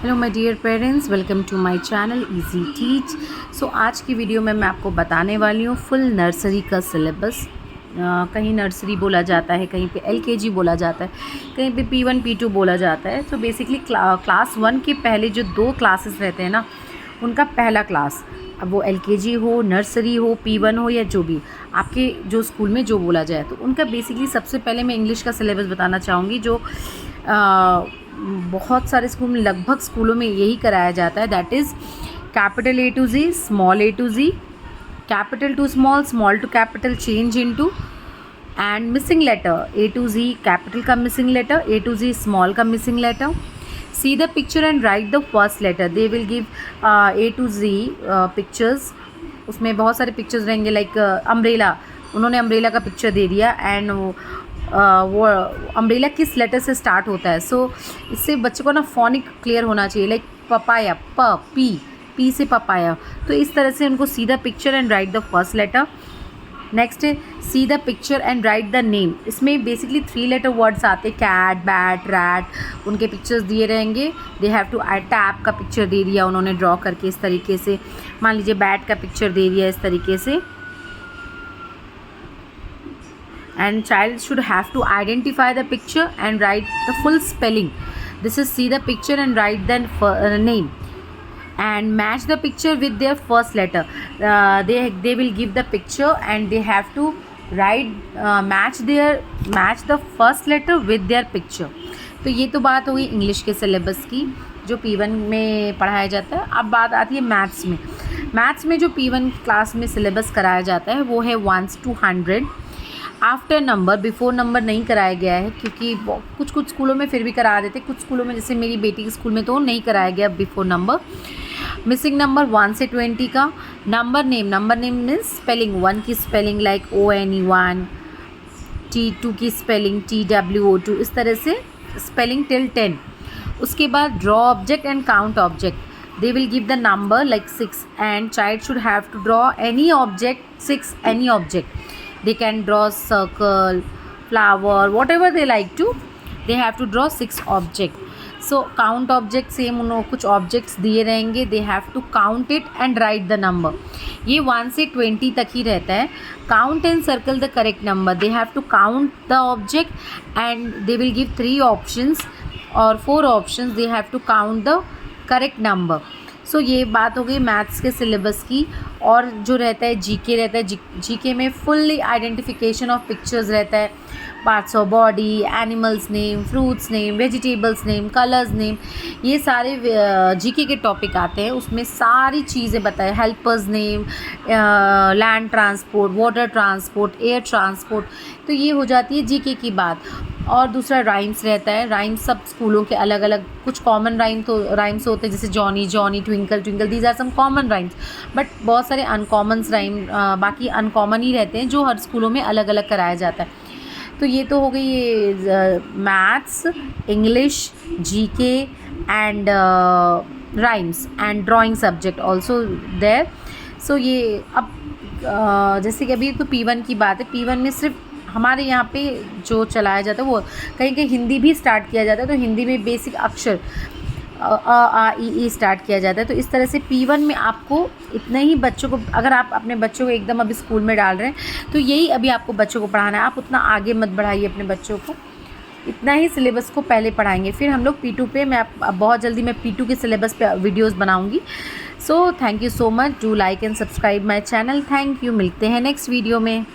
Hello my dear parents, welcome to my channel easy teach. So आज की video में मैं आपको बताने वाली हूँ फुल नर्सरी का सिलेबस। कहीं नर्सरी बोला जाता है, कहीं पे एलकेजी बोला जाता है, कहीं पे P1 P2 बोला जाता है। तो बेसिकली क्लास 1 के पहले जो 2 क्लासेस रहते हैं ना, उनका पहला क्लास, अब वो एलकेजी हो, नर्सरी हो, P1 हो या जो भी आपके जो स्कूल में जो बोला जाए, तो उनका बेसिकली सबसे पहले मैं इंग्लिश का सिलेबस बताना चाहूँगी। जो बहुत सारे स्कूल में, लगभग स्कूलों में यही कराया जाता है। That is capital A to Z, small A to Z, capital to small, small to capital, change into, and missing letter A to Z, capital का missing letter, A to Z small का missing letter. See the picture and write the first letter. They will give A to Z pictures. उसमें बहुत सारे pictures रहेंगे, like umbrella, उन्होंने umbrella का picture दे दिया एंड वो अम्ब्रेला किस लेटर से स्टार्ट होता है। सो इससे बच्चे को ना फोनिक क्लियर होना चाहिए, लाइक पपाया, पी से पपाया। तो इस तरह से उनको see the picture and write the first letter. Next है see the picture and write the name. इसमें बेसिकली 3 लेटर वर्ड्स आते हैं, कैट, बैट, रैट। उनके पिक्चर्स दिए रहेंगे। दे हैव टू टैप का पिक्चर दे दिया उन्होंने ड्रॉ करके इस तरीके से। मान लीजिए बैट का पिक्चर दे दिया इस तरीके से। And child should have to identify the picture and write the full spelling. This is see the picture and write the name and match the picture with their first letter. They will give the picture and they have to write match the first letter with their picture. तो ये तो बात हो गई English के syllabus की जो P1 में पढ़ाया जाता है। अब बात आती है मैथ्स में। मैथ्स में जो P1 क्लास में सिलेबस कराया जाता है वो है 1 to 100। After number, before number नहीं कराया गया है, क्योंकि कुछ स्कूलों में फिर भी करा देते, कुछ स्कूलों में जैसे मेरी बेटी के स्कूल में तो नहीं कराया गया बिफोर नंबर। मिसिंग नंबर 1 से 20 का। नंबर नेम मीन्स स्पेलिंग, 1 की स्पेलिंग लाइक ONE1, T2 की स्पेलिंग TWO2, इस तरह से स्पेलिंग टिल 10। उसके बाद draw object and count object. They will give the number like 6 and child should have to draw any object, 6 any object. They can draw circle, flower, whatever they like to. They have to draw 6 objects. So count object same, उन्होंने कुछ objects दिए रहेंगे। They have to count it and write the number. ये 1 से 20 तक ही रहता है। Count and circle the correct number. They have to count the object and they will give 3 options or 4 options. They have to count the correct number. सो ये बात हो गई maths के सिलेबस की। और जो रहता है जीके रहता है, जीके में फुल्ली आइडेंटिफिकेशन ऑफ पिक्चर्स रहता है, parts of body, animals name, fruits name, vegetables name, colours name, ये सारे जीके के टॉपिक आते हैं। उसमें सारी चीज़ें बताए, helpers name, land transport, water transport, air transport. तो ये हो जाती है जीके की बात। और दूसरा राइम्स रहता है। राइम्स सब स्कूलों के अलग अलग, कुछ कॉमन राइम्स होते हैं, जैसे Johnny Johnny, twinkle twinkle, these are some common rhymes. But बहुत सारे अनकॉमन्स राइम बाकी अनकॉमन ही रहते हैं, जो हर स्कूलों में अलग अलग कराया जाता है। तो ये तो हो गई ये maths, English, GK and rhymes and drawing subject also there. So ये अब जैसे कि अभी तो P1 की बात है। P1 में सिर्फ हमारे यहाँ पे जो चलाया जाता है वो कहीं कहीं हिंदी भी स्टार्ट किया जाता है। तो हिंदी में बेसिक अक्षर A स्टार्ट किया जाता है। तो इस तरह से P1 में आपको इतना ही बच्चों को, अगर आप अपने बच्चों को एकदम अभी स्कूल में डाल रहे हैं तो यही अभी आपको बच्चों को पढ़ाना है। आप उतना आगे मत बढ़ाइए अपने बच्चों को, इतना ही सिलेबस को पहले पढ़ाएंगे। फिर हम लोग P2 पे, मैं बहुत जल्दी मैं P2 के सिलेबस पे वीडियोस बनाऊंगी। So thank you so much, do like and subscribe my channel. Thank you, मिलते हैं नेक्स्ट वीडियो में।